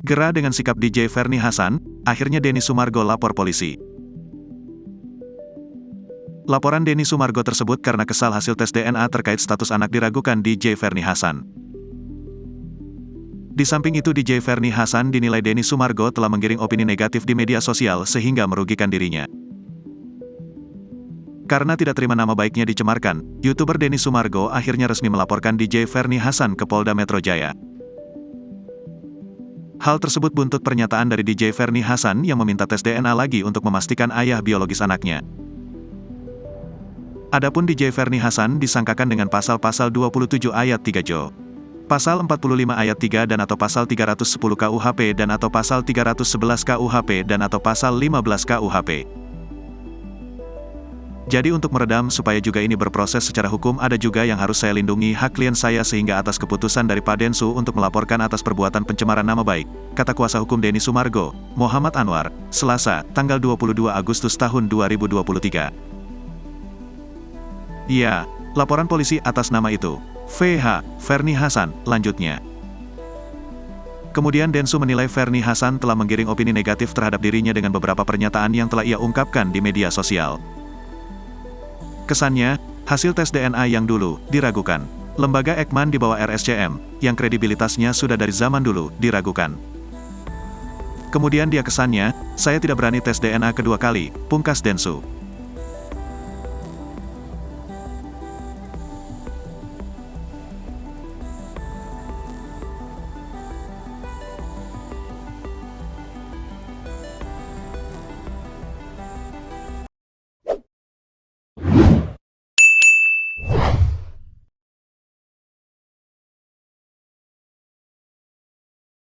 Gerah dengan sikap DJ Ferni Hasan, akhirnya Denny Sumargo lapor polisi. Laporan Denny Sumargo tersebut karena kesal hasil tes DNA terkait status anak diragukan DJ Ferni Hasan. Di samping itu DJ Ferni Hasan dinilai Denny Sumargo telah menggiring opini negatif di media sosial sehingga merugikan dirinya. Karena tidak terima nama baiknya dicemarkan, YouTuber Denny Sumargo akhirnya resmi melaporkan DJ Ferni Hasan ke Polda Metro Jaya. Hal tersebut buntut pernyataan dari DJ Ferni Hasan yang meminta tes DNA lagi untuk memastikan ayah biologis anaknya. Adapun DJ Ferni Hasan disangkakan dengan pasal-pasal 27 ayat 3 Jo, pasal 45 ayat 3 dan atau pasal 310 KUHP dan atau pasal 311 KUHP dan atau pasal 15 KUHP. Jadi untuk meredam supaya juga ini berproses secara hukum, ada juga yang harus saya lindungi hak klien saya sehingga atas keputusan dari Pak Densu untuk melaporkan atas perbuatan pencemaran nama baik, kata kuasa hukum Denny Sumargo, Muhammad Anwar, Selasa, tanggal 22 Agustus tahun 2023. Ya, laporan polisi atas nama itu, VH, Ferni Hasan, lanjutnya. Kemudian Densu menilai Ferni Hasan telah menggiring opini negatif terhadap dirinya dengan beberapa pernyataan yang telah ia ungkapkan di media sosial. Kesannya, hasil tes DNA yang dulu diragukan. Lembaga Ekman di bawah RSCM, yang kredibilitasnya sudah dari zaman dulu diragukan. Kemudian dia kesannya, saya tidak berani tes DNA kedua kali, pungkas Densu.